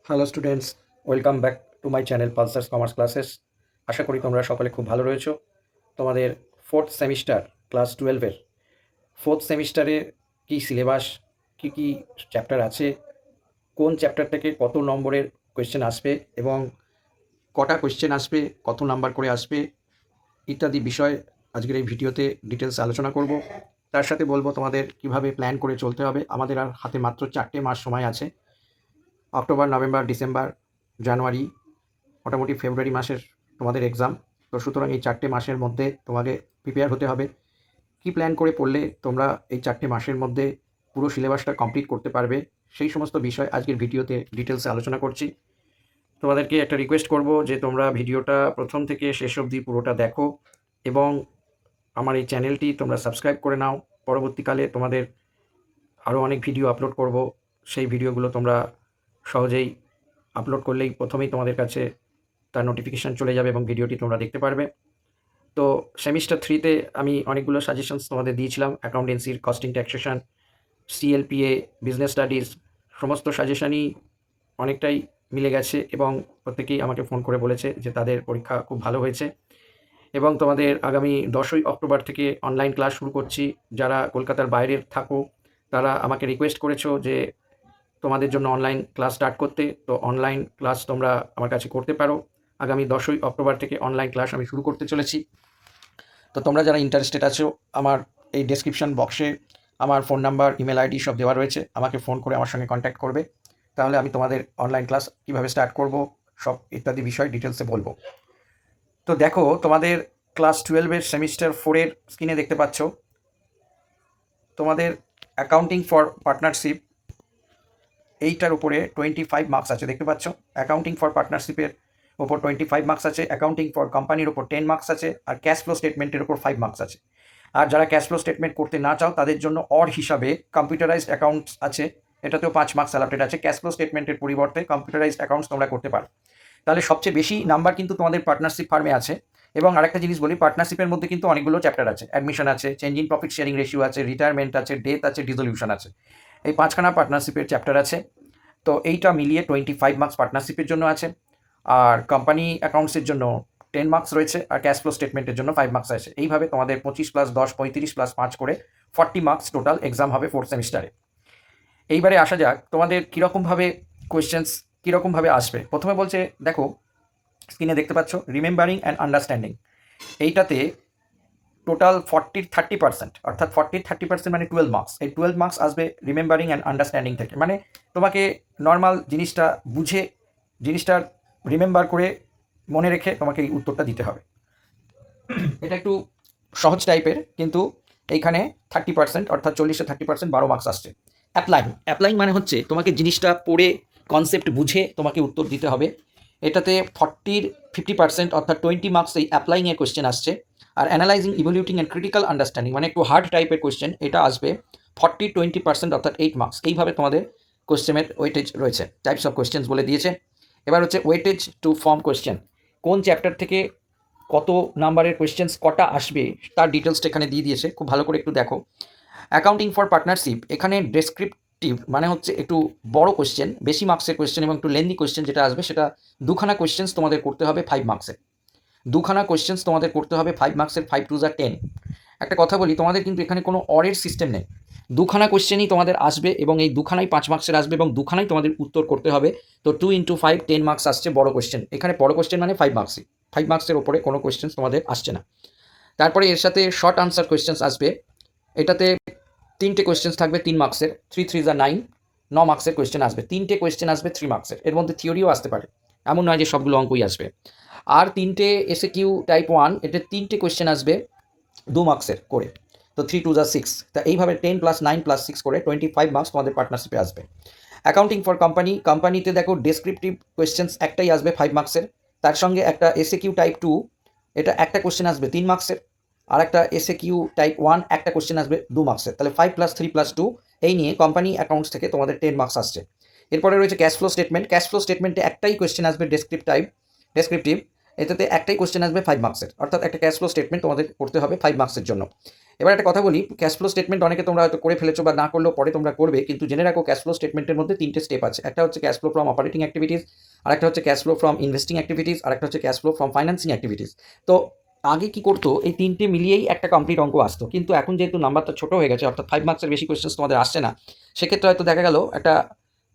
Hello students, welcome back to my channel Pulsars commerce classes. আশা করি তোমরা সকলে খুব ভালো রয়েছো। তোমাদের ফোর্থ সেমিস্টার ক্লাস 12-এর ফোর্থ সেমিস্টারে কী সিলেবাস, কী কী চ্যাপ্টার আছে, কোন চ্যাপ্টার থেকে কত নম্বরের কোয়েশ্চেন আসবে এবং কটা কোয়েশ্চেন আসবে, কত নাম্বার করে আসবে ইত্যাদি বিষয় আজকের এই ভিডিওতে ডিটেলস আলোচনা করব। তার সাথে বলবো তোমাদের কিভাবে প্ল্যান করে চলতে হবে। আমাদের আর হাতে মাত্র 4টে মাস সময় আছে, অক্টোবর, নভেম্বর, ডিসেম্বর, জানুয়ারি, মোটামুটি ফেব্রুয়ারি মাসের তোমাদের এক্সাম। তো সুতরাং এই 4টে মাসের মধ্যে তোমাকে প্রিপেয়ার হতে হবে। কী প্ল্যান করে পড়লে তোমরা এই 4টে মাসের মধ্যে পুরো সিলেবাসটা কমপ্লিট করতে পারবে, সেই সমস্ত বিষয় আজকের ভিডিওতে ডিটেলসে আলোচনা করছি। তোমাদেরকে একটা রিকোয়েস্ট করব যে তোমরা ভিডিওটা প্রথম থেকে শেষ অবধি পুরোটা দেখো এবং আমার এই চ্যানেলটি তোমরা সাবস্ক্রাইব করে নাও। পরবর্তীকালে তোমাদের আরও অনেক ভিডিও আপলোড করব, সেই ভিডিওগুলো তোমরা সহজেই আপলোড করলেই প্রথমেই তোমাদের কাছে তার নোটিফিকেশান চলে যাবে এবং ভিডিওটি তোমরা দেখতে পারবে। তো সেমিস্টার 3-তে আমি অনেকগুলো সাজেশনস তোমাদের দিয়েছিলাম, অ্যাকাউন্টেন্সির, কস্টিং, ট্যাক্সেশন, সিএলপিএ, বিজনেস স্টাডিজ, সমস্ত সাজেশনই অনেকটাই মিলে গেছে এবং প্রত্যেকেই আমাকে ফোন করে বলেছে যে তাদের পরীক্ষা খুব ভালো হয়েছে। এবং তোমাদের আগামী 10ই অক্টোবর থেকে অনলাইন ক্লাস শুরু করছি। যারা কলকাতার বাইরের থাকো তারা আমাকে রিকোয়েস্ট করেছো যে তোমাদের জন্য অনলাইন ক্লাস স্টার্ট করতে। তো অনলাইন ক্লাস তোমরা আমার কাছে করতে পারো। আগামী 10ই অক্টোবর থেকে অনলাইন ক্লাস আমি শুরু করতে চলেছি। তো তোমরা যারা ইন্টারেস্টেড আছো, আমার এই ডেসক্রিপশন বক্সে আমার ফোন নাম্বার, ইমেল আইডি সব দেওয়া রয়েছে। আমাকে ফোন করে আমার সঙ্গে কন্ট্যাক্ট করবে, তাহলে আমি তোমাদের অনলাইন ক্লাস কীভাবে স্টার্ট করব সব ইত্যাদি বিষয় ডিটেলসে বলবো। তো দেখো, তোমাদের ক্লাস 12-এর সেমিস্টার 4-এর স্ক্রিনে দেখতে পাচ্ছ তোমাদের অ্যাকাউন্টিং ফর পার্টনারশিপ, এইটার উপরে 25 মার্কস আছে, দেখতে পাচ্ছ। অ্যাকাউন্টিং ফর পার্টনারশিপের ওপর 25 মার্কস আছে, অ্যাকাউন্টিং ফর কোম্পানির ওপর 10 মার্কস আছে, আর ক্যাশ ফ্লো স্টেটমেন্টের ওপর 5 মার্কস আছে। আর যারা ক্যাশ ফ্লো স্টেটমেন্ট করতে না চাও তাদের জন্য অর হিসাবে কম্পিউটারাইজড অ্যাকাউন্টস আছে, এটাতেও 5 মার্কস অ্যালটেড আছে। ক্যাশ ফ্লো স্টেটমেন্টের পরিবর্তে কম্পিউটারাইজড অ্যাকাউন্টস তোমরা করতে পারো। তাহলে সবচেয়ে বেশি নাম্বার কিন্তু তোমাদের পার্টনারশিপ ফার্মে আছে। এবং আরেকটা জিনিস বলি, পার্টনারশিপের মধ্যে কিন্তু অনেকগুলো চ্যাপ্টার আছে। অ্যাডমিশন আছে, change in profit sharing ratio আছে, রিটায়ারমেন্ট আছে, ডেথ আছে, ডিসলিউশন আছে। এই 5খানা পার্টনারশিপের চ্যাপ্টার আছে। তো এইটা মিলিয়ে 25 মার্কস পার্টনারশিপের জন্য আছে, আর কোম্পানি অ্যাকাউন্টসের জন্য 10 মার্কস রয়েছে, আর ক্যাশ ফ্লো স্টেটমেন্টের জন্য 5 মার্কস আছে। এইভাবে তোমাদের 25 + 10 35 + 5 করে 40 মার্কস টোটাল এক্সাম হবে ফোর্থ সেমিস্টারে। এইবারে আসা যাক তোমাদের কীরকমভাবে কোয়েশ্চেন্স কীরকমভাবে আসবে। প্রথমে বলছে, দেখো স্ক্রিনে দেখতে পাচ্ছ রিমেম্বারিং অ্যান্ড আন্ডারস্ট্যান্ডিং। এইটাতে টোটাল 30% অর্থাৎ 30% মানে 12 মার্কস। এই 12 মার্কস আসবে রিমেম্বারিং অ্যান্ড আন্ডারস্ট্যান্ডিং থেকে। মানে তোমাকে নর্মাল জিনিসটা বুঝে, জিনিসটা রিমেম্বার করে মনে রেখে তোমাকে এই উত্তরটা দিতে হবে। এটা একটু সহজ টাইপের, কিন্তু এইখানে 30% অর্থাৎ 40-এ 30% 12 মার্কস আসছে। অ্যাপ্লাইং মানে হচ্ছে তোমাকে জিনিসটা পড়ে কনসেপ্ট বুঝে তোমাকে উত্তর দিতে হবে। এটাতে 50% অর্থাৎ 20 মার্কস এই অ্যাপ্লাইংয়ের কোয়েশ্চেন আসছে। আর analysing, evaluating and critical understanding মানে একটু হার্ড টাইপের কোয়েশ্চেন, এটা আসবে 20% অর্থাৎ 8 মার্কস। এইভাবে তোমাদের কোয়েশ্চেনের ওয়েটেজ রয়েছে। টাইপস অফ কোয়েশ্চেন্স বলে দিয়েছে। এবার হচ্ছে ওয়েটেজ টু ফর্ম কোয়েশ্চেন। কোন চ্যাপ্টার থেকে কত নাম্বারের কোয়েশ্চেন্স কটা আসবে তার ডিটেলসটা এখানে দিয়ে দিয়েছে, খুব ভালো করে একটু দেখো। অ্যাকাউন্টিং ফর পার্টনারশিপ, এখানে ডেসক্রিপটিভ মানে হচ্ছে একটু বড় কোয়েশ্চেন, বেশি মার্কসের কোয়েশ্চেন এবং একটু লেন্দি কোয়েশ্চেন যেটা আসবে, সেটা 2খানা কোয়েশ্চেন্স তোমাদের করতে হবে 5 মার্কসের। 2খানা কোয়েশ্চেন্স তোমাদের করতে হবে 5 মার্কসের, 5 2 10। একটা কথা বলি, তোমাদের কিন্তু এখানে কোনো অরের সিস্টেম নেই। 2খানা কোয়েশ্চেনই তোমাদের আসবে এবং এই 2খানাই 5 মার্কসের আসবে এবং 2খানাই তোমাদের উত্তর করতে হবে। তো 2 × 5 10 মার্কস আসছে বড় কোয়েশ্চেন। এখানে বড় কোয়েশ্চেন মানে 5 মার্কসই, 5 মার্কসের ওপরে কোনো কোয়েশ্চেন্স তোমাদের আসছে না। তারপরে এর সাথে শর্ট আনসার কোয়েশ্চেন্স আসবে। এটাতে 3টে কোয়েশ্চেন্স থাকবে 3 মার্কসের, 3 3 9, 9 মার্কসের কোয়েশ্চেন আসবে। 3টে কোয়েশ্চেন আসবে 3 মার্কসের, এর মধ্যে থিওরিও আসতে পারে, এমন নয় যে সবগুলো অঙ্কই আসবে। আর 3টে এসএকিউ টাইপ 1, এটা 3টে কোয়েশ্চেন আসবে 2 মার্কসের করে। তো 3 2 6। তা এইভাবে 10 + 9 + 6 করে 25 মার্কস তোমাদের পার্টনারশিপে আসবে। অ্যাকাউন্টিং ফর কোম্পানি, কোম্পানিতে দেখো ডেসক্রিপটিভ কোয়েশ্চেন্স একটাই আসবে 5 মার্কসের, তার সঙ্গে একটা এসএকিউ টাইপ 2, এটা একটা কোয়েশ্চেন আসবে 3 মার্কসের, আর একটা এসএকিউ টাইপ 1 একটা কোয়েশ্চেন আসবে 2 মার্কসের। তাহলে 5 + 3 + 2, এই নিয়ে কোম্পানি অ্যাকাউন্টস থেকে তোমাদের 10 মার্কস আসছে। এরপরে রয়েছে cash flow statement. Cash flow স্টেটমেন্টে একটাই কোয়েশ্চেন আসবে ডেসক্রিপটিভ, এটাতে একটাই কোয়েশ্চেন আসবে 5 মার্কসের, অর্থাৎ একটা ক্যাশ ফ্লো স্টেটমেন্ট তোমাদের করতে হবে 5 মার্কসের জন্য। এবার একটা কথা বলি, ক্যাশ ফ্লো স্টেটমেন্ট অনেকে তোমরা হয়তো করে ফেলেছো বা না করলেও পরে তোমরা করবে, কিন্তু জেনে রাখো ক্যাশ ফ্লো স্টেটমেন্টের মধ্যে 3টে স্টেপ আছে। একটা হচ্ছে cash flow from operating activities, আরেকটা হচ্ছে cash flow from investing activities, আরেকটা হচ্ছে cash flow from financing activities. তো আগে কি করতো, এই 3টে মিলিয়েই একটা কমপ্লিট অঙ্ক আসতো, কিন্তু এখন যেহেতু নাম্বারটা ছোট হয়ে গেছে, অর্থাৎ 5 মার্কসের বেশি কোয়েশ্চেন্স তোমাদের আসছে না, সেক্ষেত্রে হয়তো দেখা গেল একটা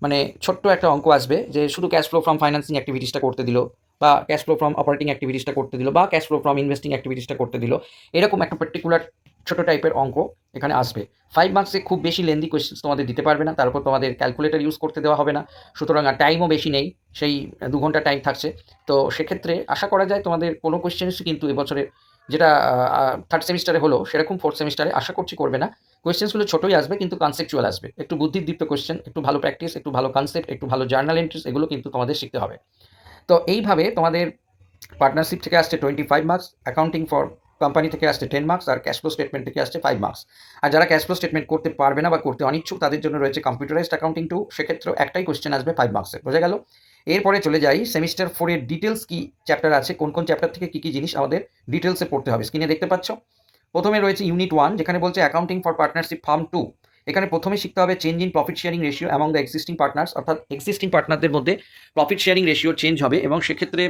মানে ছোট্ট একটা অঙ্ক আসবে যে শুধু ক্যাশ ফ্লো ফ্রম ফাইন্যান্সিং অ্যাক্টিভিটিসটা করতে দিল, বা ক্যাশ ফ্লো ফ্রম অপারেটিং অ্যাক্টিভিটিসটা করতে দিল, বা ক্যাশ ফ্লো ফ্রম ইনভেস্টিং অ্যাক্টিভিটিসটা করতে দিল। এরকম একটা পার্টিকুলার ছোটো টাইপের অঙ্ক এখানে আসবে। 5 মার্কসে খুব বেশি লেন্দি কোয়েশ্চেন্স তোমাদের দিতে পারবে না, তার উপর তোমাদের ক্যালকুলেটর ইউজ করতে দেওয়া হবে না, সুতরাং আর টাইমও বেশি নেই, সেই 2 ঘন্টা টাইম থাকছে। তো সেক্ষেত্রে আশা করা যায় তোমাদের কোনো কোয়েশ্চেন্সই কিন্তু এবছরে যেটা থার্ড সেমিস্টারে হলো সেরকম ফোর্থ সেমিস্টারে আশা করছি করবে না। কোয়েশ্চেন্সগুলো ছোটোই আসবে, কিন্তু কনসেপচুয়াল আসবে, একটু বুদ্ধিদীপ্ত কোয়েশ্চেন, একটু ভালো প্র্যাকটিস, একটু ভালো কনসেপ্ট, একটু ভালো জার্নাল এন্ট্রিস, এগুলো কিন্তু তোমাদের শিখতে হবে। তো এইভাবে তোমাদের পার্টনারশিপ থেকে আসছে 25 মার্কস, অ্যাকাউন্টিং ফর কোম্পানি থেকে আসছে 10 মার্কস, আর ক্যাশ ফ্লো স্টেটমেন্ট থেকে আসছে 5 মার্কস। আর যারা ক্যাশ ফ্লো স্টেটমেন্ট করতে পারবে না বা করতে অনিচ্ছুক, তাদের জন্য রয়েছে কম্পিউটারাইজড অ্যাকাউন্টিং 2, সেক্ষেত্রেও একটাই কোয়েশ্চেন আসবে 5 মার্কসের। বোঝা গেল? এরপরে চলে যাই সেমিস্টার 4 এর ডিটেলস কি চ্যাপ্টার আছে, কোন কোন চ্যাপ্টার থেকে কী কী জিনিস আমাদের ডিটেলসে পড়তে হবে, স্ক্রিনে দেখতে পাচ্ছ। প্রথমে রয়েছে ইউনিট 1, যেখানে বলছে অ্যাকাউন্টিং ফর পার্টনারশিপ ফার্ম 2। এখানে প্রথমে শিখতে হবে change in profit sharing ratio among the existing partners, অর্থাৎ এক্সিস্টিং পার্টনারদের মধ্যে প্রফিট শেয়ারিং রেশিও চেঞ্জ হবে, এবং সেক্ষেত্রে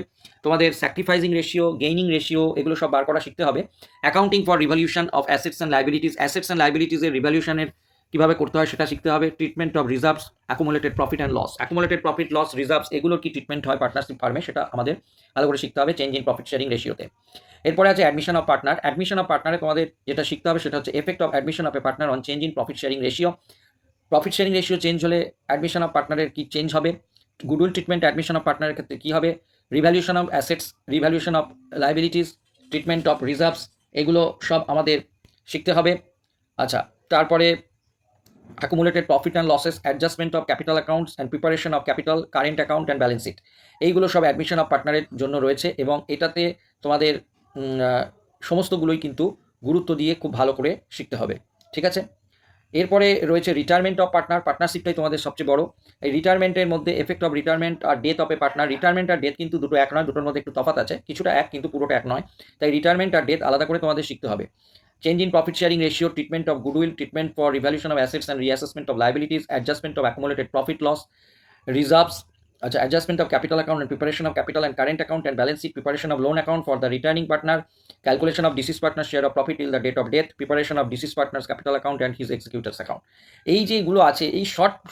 তোমাদের স্যাক্রিফাইসিং রেশিও, গেইনিং রেশিও, এগুলো সব বার করা শিখতে হবে। Accounting for revaluation of assets and liabilities, assets and লাইবিলিটিসের রিভ্যালুয়েশনের কীভাবে করতে হয় সেটা শিখতে হবে। Treatment of reserves, accumulated profit and loss, accumulated profit loss reserves, এগুলোর কি ট্রিটমেন্ট হয় পার্টনারশিপ ফার্মে, সেটা আমাদের ভালো করে শিখতে হবে চেঞ্জ ইন প্রফিট শেয়ারিং রেশিওতে। এরপরে আছে admission of partner. Admission of পার্টনারে তোমাদের যেটা শিখতে হবে সেটা হচ্ছে effect of admission of a partner on change in profit sharing ratio. Profit sharing ratio change হলে অ্যাডমিশন অফ পার্টনারের কী চেঞ্জ হবে, গুডউইল ট্রিটমেন্ট অ্যাডমিশন অফ পার্টনারের ক্ষেত্রে কী হবে, revaluation of assets, revaluation of liabilities, treatment of reserves, এগুলো সব আমাদের শিখতে হবে। আচ্ছা, তারপরে accumulated profit and losses, adjustment of capital accounts and preparation of capital, current account and balance sheet, এইগুলো সব অ্যাডমিশন অফ পার্টনারের জন্য রয়েছে, এবং এটাতে তোমাদের সমস্তগুলোই কিন্তু গুরুত্ব দিয়ে খুব ভালো করে শিখতে হবে। ঠিক আছে? এরপরে রয়েছে রিটায়ারমেন্ট অফ পার্টনার। পার্টনারশিপটাই তোমাদের সবচেয়ে বড়। এই রিটায়ারমেন্টের মধ্যে এফেক্ট অফ রিটায়ারমেন্ট আর death of a partner. Retirement আর ডেথ কিন্তু দুটো এক নয়, দুটোর মধ্যে একটু তফাৎ আছে, কিছুটা এক কিন্তু পুরোটা এক নয়, তাই রিটায়ারমেন্ট আর ডেথ আলাদা করে তোমাদের শিখতে হবে। Change in profit sharing ratio, treatment of goodwill, treatment for revaluation of assets and reassessment of liabilities, adjustment of accumulated profit loss reserves, আচ্ছা, adjustment of capital account and preparation of capital and current account and balance sheet, preparation of loan account for the retiring partner, calculation of deceased partner share of profit till the date of death, preparation of deceased partner's capital account and his এক্সিকিউটার্স account. এই যেগুলো আছে, এই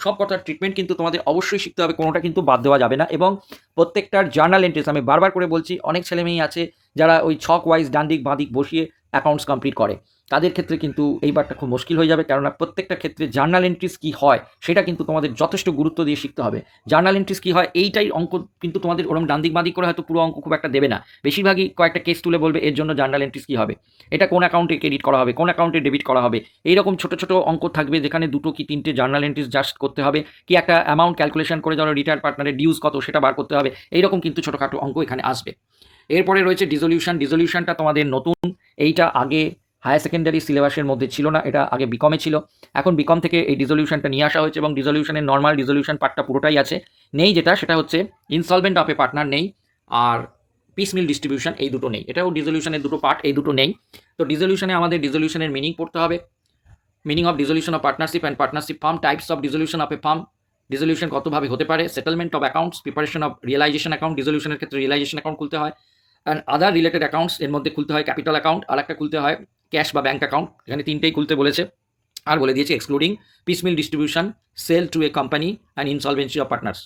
সব কথার treatment কিন্তু তোমাদের অবশ্যই শিখতে হবে, কোনোটা কিন্তু বাদ দেওয়া যাবে না। এবং প্রত্যেকটার জার্নাল এন্ট্রিস, আমি বারবার করে বলছি, অনেক ছেলেমেয়েই আছে যারা ওই ছক ওয়াইজ ডান দিক বাঁ দিক বসিয়ে অ্যাকাউন্টস কমপ্লিট করে, তাদের ক্ষেত্রে কিন্তু এইবারটা খুব মুশকিল হয়ে যাবে, কেননা প্রত্যেকটা ক্ষেত্রে জার্নাল এন্ট্রিস কী হয় সেটা কিন্তু তোমাদের যথেষ্ট গুরুত্ব দিয়ে শিখতে হবে। জার্নাল এন্ট্রিস কী হয় এইটাই অঙ্ক কিন্তু তোমাদের ওরকম ডান দিক বাঁ দিক করে হয়তো পুরো অঙ্ক খুব একটা দেবে না, বেশিরভাগই কয়েকটা কেস তুলে বলবে এর জন্য জার্নাল এন্ট্রিস কী হবে, এটা কোন অ্যাকাউন্টে ক্রেডিট করা হবে, কোন অ্যাকাউন্টে ডেবিট করা হবে, এইরকম ছোটো ছোটো অঙ্ক থাকবে যেখানে 2 কি 3টে জার্নাল এন্ট্রিস জাস্ট করতে হবে, কি একটা অ্যামাউন্ট ক্যালকুলেশন করে ধরো রিটায়ার্ড পার্টনারের ডিউজ কত সেটা বার করতে হবে, এইরকম কিন্তু ছোটোখাটো অঙ্ক এখানে আসবে। এরপরে রয়েছে ডিসলিউশন। ডিসলিউশনটা তোমাদের নতুন, এইটা আগে হায়ার সেকেন্ডারি সিলেবাসের মধ্যে ছিল না, এটা আগে বিকমে ছিল, এখন বিকম থেকে এই ডিসলিউশনটা নিয়ে আসা হয়েছে, এবং ডিসলিউশনের নর্মাল ডিসলিউশন পার্টটা পুরোটাই আছে। নেই যেটা, সেটা হচ্ছে ইনসলভেন্ট অফ এ পার্টনার নেই, আর পিসমিল ডিস্ট্রিবিউশন, এই দুটো নেই, এটাও ডিসলিউশনের দুটো পার্ট, এই দুটো নেই। তো ডিসলিউশনে আমাদের ডিসলিউশনের মিনিং পড়তে হবে, meaning of dissolution of partnership and partnership firm, types of dissolution of a firm, dissolution কতভাবে হতে পারে, settlement of accounts, preparation of realisation account, ডিসলিউশনের ক্ষেত্রে রিয়েলাইজেশন অ্যাকাউন্ট খুলতে হয়, অ্যান্ড আদার রিলেটেড অ্যাকাউন্টস, এর মধ্যে খুলতে হয় ক্যাপিটাল অ্যাকাউন্ট, আর একটা খুলতে হয় ক্যাশ বা ব্যাঙ্ক অ্যাকাউন্ট, এখানে 3টেই খুলতে বলেছে, আর বলে দিয়েছে excluding piecemeal distribution, sale to a company and insolvency of partners.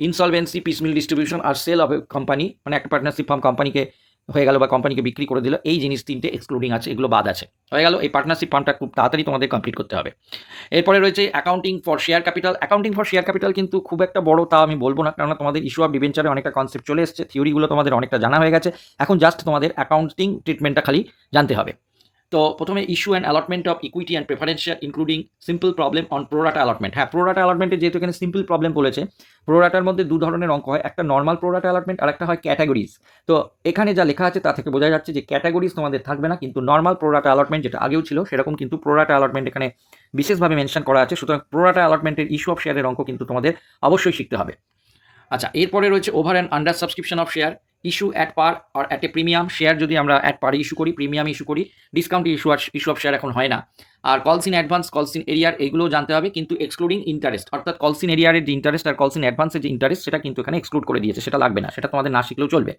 Insolvency, piecemeal distribution আর সেল অফ এ কোম্পানি, মানে একটা পার্টনারশিপ ফার্ম কোম্পানিকে হয়ে গেল বা কোম্পানিকে বিক্রি করে দিল, এই জিনিস 3টে এক্সক্লুডিং আছে, এগুলো বাদ আছে, হয়ে গেল। এই পার্টনারশিপ ফার্মটা খুব তাড়াতাড়ি তোমাদের কমপ্লিট করতে হবে। এরপরে রয়েছে accounting for share capital. Accounting for share capital কিন্তু খুব একটা বড় তা আমি বলবো না, কারণ তোমাদের ইস্যু অফ ডিবেঞ্চারে অনেকটা কনসেপ্ট চলে এসেছে, থিওরিগুলো তোমাদের অনেকটা জানা হয়ে গেছে, এখন জাস্ট তোমাদের অ্যাকাউন্টিং ট্রিটমেন্টটা খালি জানতে হবে। তো প্রথমে issue and allotment of equity and preferential including simple problem on pro rata allotment. হ্যাঁ, প্রোরাটা অ্যালটমেন্টে যেহেতু এখানে সিম্পল প্রবলেম বলেছে, প্রোরাটার মধ্যে 2 ধরনের অঙ্ক হয়, একটা নর্মাল প্রোরাটা অ্যালটমেন্ট আর একটা হয় ক্যাটাগরিজ। তো এখানে যা লেখা আছে তা থেকে বোঝা যাচ্ছে যে ক্যাটাগরিজ তোমাদের থাকবে না, কিন্তু নর্মাল প্রোরাটা অ্যালটমেন্ট যেটা আগেও ছিল সেরকম কিন্তু প্রোরাটা অ্যালটমেন্ট এখানে বিশেষভাবে মেনশন করা আছে, সুতরাং প্রোরাটা অ্যালটমেন্টের ইস্যু অফ শেয়ারের অঙ্ক কিন্তু তোমাদের অবশ্যই শিখতে হবে। আচ্ছা, এরপরে রয়েছে over and under subscription of share. Issue at par আর অ্যাট এ প্রিমিয়াম, শেয়ার যদি আমরা অ্যাট পারে ইস্যু করি, প্রিমিয়াম ইস্যু করি, ডিসকাউন্ট ইস্যু অফ শেয়ার এখন হয় না। আর কলস ইন অ্যাডভান্স, কলস ইন এরিয়ার, এগুলো জানতে হবে, কিন্তু এক্সক্লুডিং ইন্টারেস্ট, অর্থাৎ কলস ইন এরিয়ারের যে ইন্টারেস্ট আর কলস ইন অ্যাডভান্সের যে ইন্টারেস্ট সেটা কিন্তু এখানে এক্সক্লুড করে দিয়েছে, সেটা লাগবে না, সেটা তোমাদের না শিখলেও চলবে।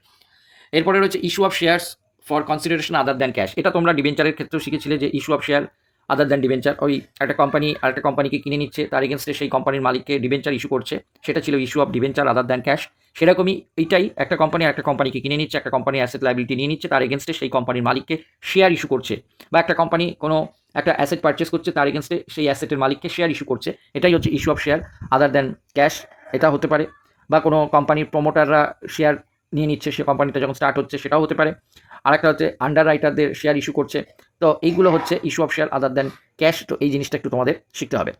এরপরে রয়েছে issue of shares for consideration other than cash, এটা তোমরা ডিবেঞ্চারের ক্ষেত্রেও শিখেছিলে যে issue of share other than debenture, ওই একটা কোম্পানি আরেকটা কোম্পানিকে কিনে নিচ্ছে, তার এগেনস্টে সেই কোম্পানির মালিককে ডিবেঞ্চার ইস্যু করছে, সেটা ছিল issue of debenture other than cash. সেরকমই এইটাই, একটা কোম্পানি আরেকটা কোম্পানিকে কিনে নিচ্ছে, একটা কোম্পানি অ্যাসেট লাইবিলিটি নিয়ে নিচ্ছে, তার এগেনস্টে সেই কোম্পানির মালিককে শেয়ার ইস্যু করছে, বা একটা কোম্পানি কোনো একটা অ্যাসেট পারচেস করছে, তার এগেনস্টে সেই অ্যাসেটের মালিককে শেয়ার ইস্যু করছে, এটাই হচ্ছে issue of share other than cash. এটা হতে পারে, বা কোনো কোম্পানির প্রমোটাররা শেয়ার নিয়ে নিচ্ছে, সে কোম্পানিটা যখন স্টার্ট হচ্ছে, সেটাও হতে পারে। আরেকটা হচ্ছে আন্ডার রাইটারদের শেয়ার ইস্যু করছে। তো এইগুলো হচ্ছে issue of share other than cash. তো এই জিনিসটা একটু তোমাদের শিখতে হবে।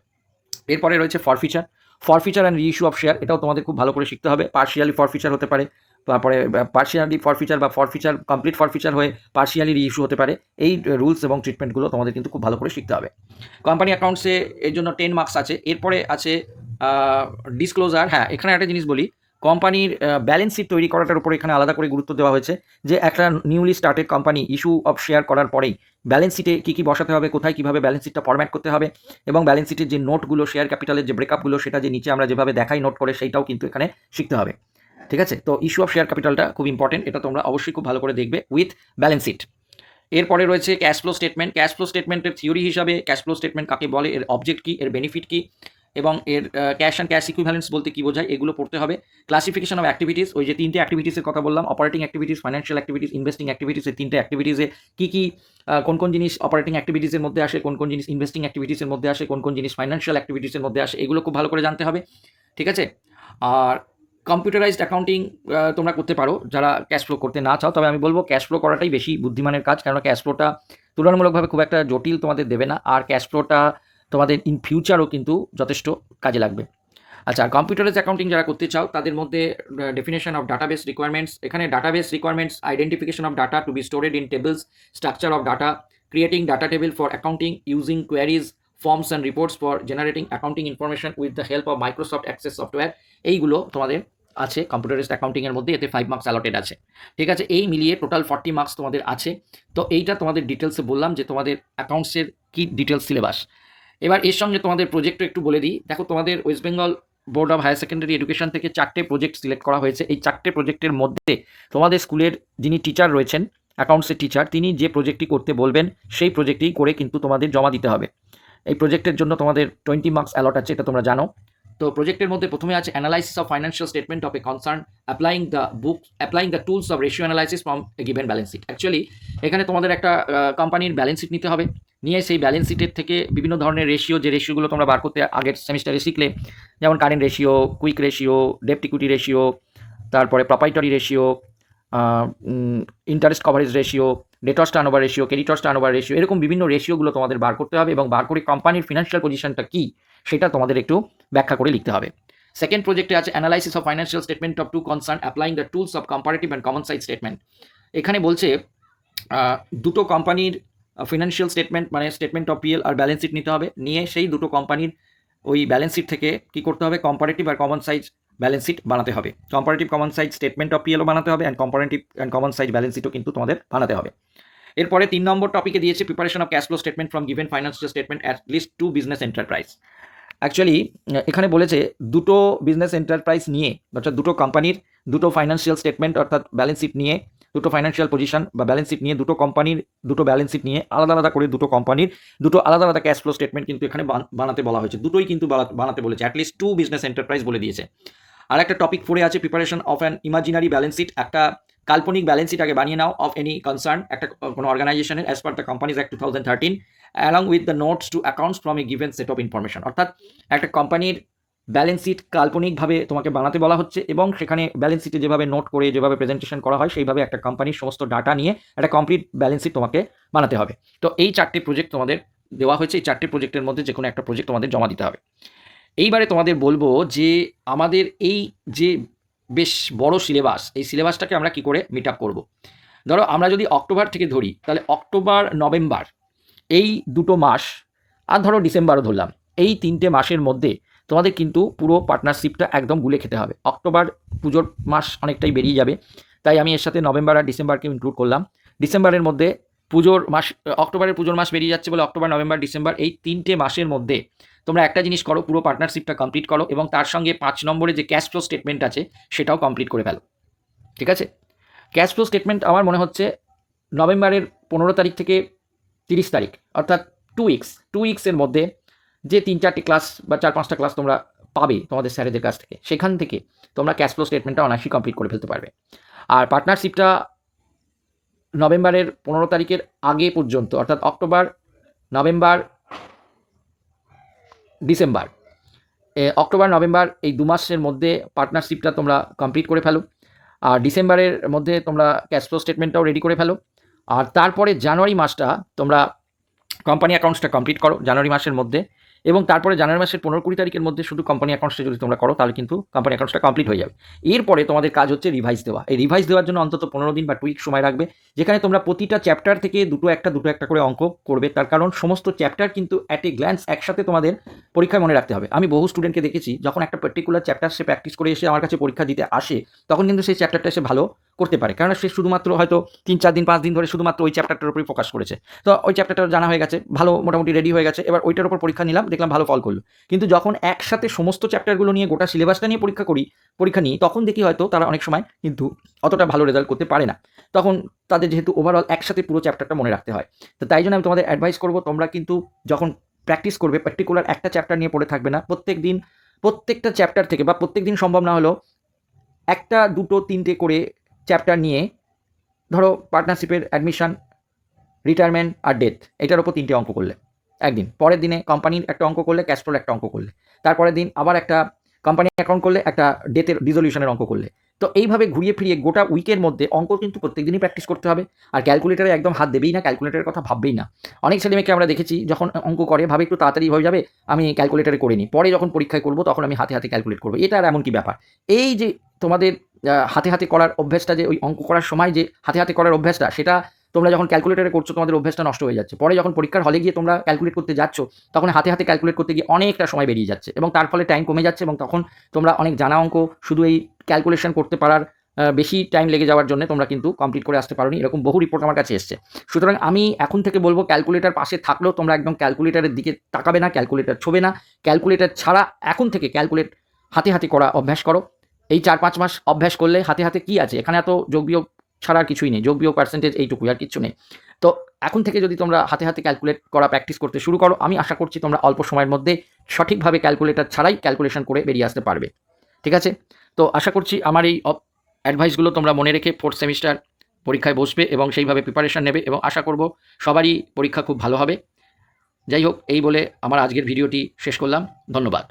এরপরে রয়েছে forfeiture and reissue of share, এটাও তোমাদের খুব ভালো করে শিখতে হবে। পার্শিয়ালি ফরফিচার হতে পারে, তারপরে পার্শিয়ালি ফরফিচার বা ফরফিচার কমপ্লিট ফরফিচার হয়ে পার্শিয়ালি রি ইস্যু হতে পারে। এই রুলস এবং ট্রিটমেন্টগুলো তোমাদের কিন্তু খুব ভালো করে শিখতে হবে। কোম্পানি অ্যাকাউন্টসে এর জন্য 10 মার্কস আছে। এরপরে আছে ডিসক্লোজার। হ্যাঁ, এখানে একটা জিনিস বলি, কোম্পানির ব্যালেন্স শিট তৈরি করাটার উপরে এখানে আলাদা করে গুরুত্ব দেওয়া হয়েছে, যে একটা newly started company issue of share করার পরেই ব্যালেন্স শিটে কী কী বসাতে হবে, কোথায় কীভাবে ব্যালেন্স শিটটা ফরম্যাট করতে হবে, এবং ব্যালেন্স শিটের যে নোটগুলো, শেয়ার ক্যাপিটালের যে ব্রেকআপগুলো, সেটা যে নিচে আমরা যেভাবে দেখাই নোট করে, সেইটাও কিন্তু এখানে শিখতে হবে। ঠিক আছে, তো ইস্যু অফ শেয়ার ক্যাপিটালটা খুব ইম্পর্টেন্ট, এটা তোমরা অবশ্যই খুব ভালো করে দেখবে উইথ ব্যালেন্স শিট। এরপরে রয়েছে cash flow statement. Cash flow স্টেটমেন্টের থিওরি হিসাবে ক্যাশ ফ্লো স্টেটমেন্ট কাকে বলে, এর অবজেক্ট কী, এর বেনিফিট কী, এবং এর ক্যাশ অ্যান্ড ক্যাশ ইকুইভ্যালেন্স বলতে কী বোঝায়, এগুলো পড়তে হবে। ক্লাসিফিকেশন অফ অ্যাক্টিভিটিস, ওই যে 3টে অ্যাক্টিভিটিসের কথা বললাম, operating activities, financial activities, investing activities, এই 3টে অ্যাক্টিভিটিসে কী কী কোন কোন জিনিস অপারেটিং অ্যাক্টিভিটিসের মধ্যে আসে, কোন কোন জিনিস ইনভেস্টিং অ্যাক্টিভিটিসের মধ্যে আসে, কোন কোন জিনিস ফাইন্যান্সিয়াল অ্যাক্টিভিটিসের মধ্যে আসে, এগুলো খুব ভালো করে জানতে হবে। ঠিক আছে, আর কম্পিউটারাইজড অ্যাকাউন্টিং তোমরা করতে পারো যারা ক্যাশ ফ্লো করতে না চাও, তবে আমি বলবো ক্যাশ ফ্লো করাটাই বেশি বুদ্ধিমানের কাজ, কারণ ক্যাশ ফ্লোটা তুলনামূলকভাবে খুব একটা জটিল তোমাদের দেবে না, আর ক্যাশ ফ্লোটা তোমাদের ইন ফিউচারও কিন্তু যথেষ্ট কাজে লাগবে। আচ্ছা, কম্পিউটারাইজড অ্যাকাউন্টিং যারা করতে চাও তাদের মধ্যে ডেফিনেশন অফ ডাটাবেস রিকোয়ারমেন্টস, এখানে database requirements, identification of data to be stored in tables, structure of data, creating data table for accounting, using queries, forms and reports for generating accounting information with the help of Microsoft Access software, এইগুলো তোমাদের আছে computerised অ্যাকাউন্টিংয়ের মধ্যে, এতে 5 marks allotted আছে। ঠিক আছে, এই মিলিয়ে টোটাল 40 মার্কস তোমাদের আছে। তো এইটা তোমাদের ডিটেলসে বললাম যে তোমাদের অ্যাকাউন্টসের কী ডিটেলস সিলেবাস। এবার এর সঙ্গে তোমাদের প্রজেক্টও একটু বলে দিই। দেখো, তোমাদের West Bengal board of higher secondary education থেকে 4টে প্রজেক্ট সিলেক্ট করা হয়েছে। এই 4টে প্রজেক্টের মধ্যে তোমাদের স্কুলের যিনি টিচার রয়েছেন, অ্যাকাউন্টসের টিচার, তিনি যে প্রজেক্টটি করতে বলবেন সেই প্রজেক্টই করে কিন্তু তোমাদের জমা দিতে হবে। এই প্রজেক্টের জন্য তোমাদের 20 মার্কস অ্যালট আছে, এটা তোমরা জানো। তো প্রজেক্টের মধ্যে প্রথমে আছে analysis of financial statement of a concern, applying the tools of ratio analysis from a given balance sheet. Actually এখানে তোমাদের একটা কোম্পানির ব্যালেন্স শিট নিতে হবে, নিয়ে সেই ব্যালেন্স শিটের থেকে বিভিন্ন ধরনের রেশিও, যে রেশিওগুলো তোমরা বার করতে আগের সেমিস্টারে শিখলে, যেমন কারেন্ট রেশিও, কুইক রেশিও, ডেপ্ট ইকুইটি রেশিও, তারপরে proprietary ratio, interest coverage ratio, debtors turnover ratio, creditors turnover ratio, এরকম বিভিন্ন রেশিওগুলো তোমাদের বার করতে হবে, এবং বার করে কোম্পানির ফিনান্সিয়াল পজিশনটা কী সেটা তোমাদের একটু ব্যাখ্যা করে লিখতে হবে। সেকেন্ড প্রজেক্টে আছে analysis of financial statement of two concern, applying the tools of comparative and common size statement. এখানে বলছে দুটো কোম্পানির ফিনান্সিয়াল স্টেটমেন্ট, মানে স্টেটমেন্ট অফ পিএল আর ব্যালেন্স শিট নিতে হবে, নিয়ে সেই দুটো কোম্পানির ওই ব্যালেন্স শিট থেকে কী করতে হবে, কম্পারেটিভ আর কমন সাইজ ব্যালেন্স শিট বানাতে হবে। Comparative common size statement of পিএলও বানাতে হবে, and comparative and common size balance শিটও কিন্তু তোমাদের বানাতে হবে। এরপরে 3 নম্বর টপিকে দিয়েছে preparation of cash flow statement from given financial statement at least 2 business enterprise. Actually এখানে বলেছে দুটো বিজনেস এন্টারপ্রাইজ নিয়ে, অর্থাৎ দুটো কোম্পানির দুটো ফাইন্যান্সিয়াল স্টেটমেন্ট অর্থাৎ ব্যালেন্স শিট নিয়ে, দুটো ফাইন্যান্সিয়াল পজিশন বা ব্যালেন্স শিট নিয়ে, দুটো কোম্পানির দুটো ব্যালেন্স শিট নিয়ে আলাদা আলাদা করে দুটো কোম্পানির দুটো আলাদা আলাদা ক্যাশ ফ্লো স্টেটমেন্ট কিন্তু এখানে বানাতে বলা হয়েছে। দুটোই কিন্তু বানাতে বলেছে, অ্যাটলিস্ট 2 বিজনেস এন্টারপ্রাইজ বলে দিয়েছে। আর একটা টপিক 4 আছে preparation of an imaginary balance sheet, একটা কাল্পনিক ব্যালেন্স শিট আগে বানিয়ে নাও অফ এনি কনসার্ন, একটা কোনো অর্গানাইজেশনের as per the companies act 2013 along with the notes to accounts from a given set of information. অর্থাৎ একটা কোম্পানির ব্যালেন্স শিট কাল্পনিকভাবে তোমাকে বানাতে বলা হচ্ছে, এবং সেখানে ব্যালেন্স শিটে যেভাবে নোট করে যেভাবে প্রেজেন্টেশন করা হয় সেইভাবে একটা কোম্পানির সমস্ত ডাটা নিয়ে একটা কমপ্লিট ব্যালেন্স শিট তোমাকে বানাতে হবে। তো এই 4টে প্রজেক্ট তোমাদের দেওয়া হয়েছে, এই 4টে প্রজেক্টের মধ্যে যে কোনো একটা প্রজেক্ট তোমাদের জমা দিতে হবে। এইবারে তোমাদের বলবো যে আমাদের এই যে বেশ বড় সিলেবাস, এই সিলেবাসটাকে আমরা কি করে মিট আপ করবো। ধরো আমরা যদি অক্টোবর থেকে ধরি, তাহলে অক্টোবর, নভেম্বর এই দুটো মাস, আর ধরো ডিসেম্বরও ধরলাম, এই 3টে মাসের মধ্যে তোমাদের কিন্তু পুরো পার্টনারশিপটা একদম গুলে খেতে হবে। অক্টোবর পুজোর মাস অনেকটাই বেরিয়ে যাবে, তাই আমি এর সাথে নভেম্বর আর ডিসেম্বরকে ইনক্লুড করলাম। ডিসেম্বরের মধ্যে পুজোর মাস, অক্টোবরের পুজোর মাস বেরিয়ে যাচ্ছে বলে অক্টোবর, নভেম্বর, ডিসেম্বর এই 3টে মাসের মধ্যে তোমরা একটা জিনিস করো, পুরো পার্টনারশিপটা কমপ্লিট করো এবং তার সঙ্গে 5 নম্বরে যে ক্যাশ ফ্লো স্টেটমেন্ট আছে সেটাও কমপ্লিট করে ফেলো। ঠিক আছে? ক্যাশ ফ্লো স্টেটমেন্ট আমার মনে হচ্ছে নভেম্বরের 15 তারিখ থেকে 30 তারিখ, অর্থাৎ 2 উইক্সের মধ্যে যে 3-4টে ক্লাস বা 4-5টা ক্লাস তোমরা পাবে তোমাদের স্যারেদের কাছ থেকে, সেখান থেকে তোমরা ক্যাশ ফ্লো স্টেটমেন্টটা অনায়াসই কমপ্লিট করে ফেলতে পারবে। আর পার্টনারশিপটা নভেম্বরের 15 তারিখের আগে পর্যন্ত, অর্থাৎ October, November, December, October November এই 2 মাসের মধ্যে পার্টনারশিপটা তোমরা কমপ্লিট করে ফেলো। আর ডিসেম্বরের মধ্যে তোমরা ক্যাশ ফ্লো স্টেটমেন্টটাও রেডি করে ফেলো। আর তারপরে জানুয়ারি মাসটা তোমরা কোম্পানি অ্যাকাউন্টসটা কমপ্লিট করো জানুয়ারি মাসের মধ্যে, এবং তারপরে জানুয়ারি মাসের 15-20 তারিখের মধ্যে শুধু কোম্পানি অ্যাকাউন্টসটা যদি তোমরা করো তাহলে কিন্তু কোম্পানি অ্যাকাউন্টসটা কমপ্লিট হয়ে যাবে। এরপরে তোমাদের কাজ হচ্ছে রিভাইজ দেওয়া। এই রিভাইজ দেওয়ার জন্য অন্তত 15 দিন বা 2 উইক সময় রাখবে, যেখানে তোমরা প্রতিটা চ্যাপ্টার থেকে দুটো একটা করে অঙ্ক করবে। তার কারণ সমস্ত চ্যাপ্টার কিন্তু অ্যাট এ গ্ল্যান্স একসাথে তোমাদের পরীক্ষায় মনে রাখতে হবে। আমি বহু স্টুডেন্টকে দেখেছি যখন একটা পার্টিকুলার চ্যাপ্টার সে প্র্যাকটিস করে এসে আমার কাছে পরীক্ষা দিতে আসে, তখন কিন্তু সেই চ্যাপ্টারটা সে ভালো করতে পারে, কারণ সে শুধুমাত্র হয়তো 3-4 দিন 5 দিন ধরে শুধুমাত্র ওই চ্যাপ্টারটার উপরই ফোকাস করেছে। তো ওই চ্যাপ্টারটা জানা হয়ে গেছে, ভালো মোটামুটি রেডি হয়ে গেছে, এবার ওইটার উপর পরীক্ষা নিলাম, দেখলাম ভালো ফল করলো। কিন্তু যখন একসাথে সমস্ত চ্যাপ্টারগুলো নিয়ে গোটা সিলেবাসটা নিয়ে পরীক্ষা নিই, তখন দেখি হয়তো তারা অনেক সময় কিন্তু অতটা ভালো রেজাল্ট করতে পারে না। তখন তাদের যেহেতু ওভারঅল একসাথে পুরো চ্যাপ্টারটা মনে রাখতে হয়, তো তাই জন্য আমি তোমাদের অ্যাডভাইস করবো, তোমরা কিন্তু যখন প্র্যাকটিস করবে পার্টিকুলার একটা চ্যাপ্টার নিয়ে পড়ে থাকবে না। প্রত্যেক দিন প্রত্যেকটা চ্যাপ্টার থেকে, বা প্রত্যেক দিন সম্ভব না হলেও 1, 2, 3টে করে চ্যাপ্টার নিয়ে, ধরো পার্টনারশিপের অ্যাডমিশন, রিটায়ারমেন্ট আর ডেথ, এটার উপর 3টে অঙ্ক করলে একদিন, পরের দিনে কোম্পানির একটা অঙ্ক করলে, ক্যাশ ফ্লোর একটা অঙ্ক করলে, তারপরের দিন আবার একটা কোম্পানি অ্যাকাউন্ট করলে, একটা ডেথের রিজলিউশনের অঙ্ক করলে। তো এইভাবে ঘুরিয়ে ফিরিয়ে গোটা উইকের মধ্যে অঙ্ক কিন্তু প্রত্যেক দিনই প্র্যাকটিস করতে হবে। আর ক্যালকুলেটারে একদম হাত দেবেই না, ক্যালকুলেটারের কথা ভাববেই না। অনেক ছেলেমেয়েকে আমরা দেখেছি যখন অঙ্ক করে ভাবে একটু তাড়াতাড়ি হয়ে যাবে, আমি ক্যালকুলেটারে করে নিই, পরে যখন পরীক্ষায় করবো তখন আমি হাতে হাতে ক্যালকুলেট করবো। এটা আর এমন কি ব্যাপার? এই যে তোমাদের হাতে হাতে করার অভ্যাসটা, যে ওই অঙ্ক করার সময় যে হাতে হাতে করার অভ্যাসটা, সেটা তোমরা যখন ক্যালকুলেটারে করছো তোমাদের অভ্যাসটা নষ্ট হয়ে যাচ্ছে। পরে যখন পরীক্ষার হলে গিয়ে তোমরা ক্যালকুলেট করতে যাচ্ছ, তখন হাতে হাতে ক্যালকুলেট করতে গিয়ে অনেকটা সময় বেরিয়ে যাচ্ছে এবং তার ফলে টাইম কমে যাচ্ছে, এবং তখন তোমরা অনেক জানা অঙ্ক শুধু এই ক্যালকুলেশন করতে পারার বেশি টাইম লেগে যাওয়ার জন্য তোমরা কিন্তু কমপ্লিট করে আসতে পারোনি। এরকম বহু রিপোর্ট আমার কাছে এসছে। সুতরাং আমি এখন থেকে বলবো, ক্যালকুলেটার পাশে থাকলেও তোমরা একদম ক্যালকুলেটারের দিকে তাকাবে না, ক্যালকুলেটার ছোবে না। ক্যালকুলেটার ছাড়া এখন থেকে ক্যালকুলেট হাতে হাতে করা অভ্যাস করো। এই 4-5 মাস অভ্যাস করলে হাতে হাতে কী আছে, এখানে এত যোগ বিয়োগ ছাড়া আর কিছুই নেই, যোগ বিয়োগ পার্সেন্টেজ এইটুকুই, আর কিচ্ছু নেই। তো এখন থেকে যদি তোমরা হাতে হাতে ক্যালকুলেট করা প্র্যাকটিস করতে শুরু করো, আমি আশা করছি তোমরা অল্প সময়ের মধ্যে সঠিকভাবে ক্যালকুলেটার ছাড়াই ক্যালকুলেশন করে বেরিয়ে আসতে পারবে। ঠিক আছে? তো আশা করছি আমার এই অ্যাডভাইসগুলো তোমরা মনে রেখে 4th সেমিস্টার পরীক্ষায় বসবে এবং সেইভাবে প্রিপারেশন নেবে, এবং আশা করব সবারই পরীক্ষা খুব ভালো হবে। যাই হোক, এই বলে আমার আজকের ভিডিওটি শেষ করলাম। ধন্যবাদ।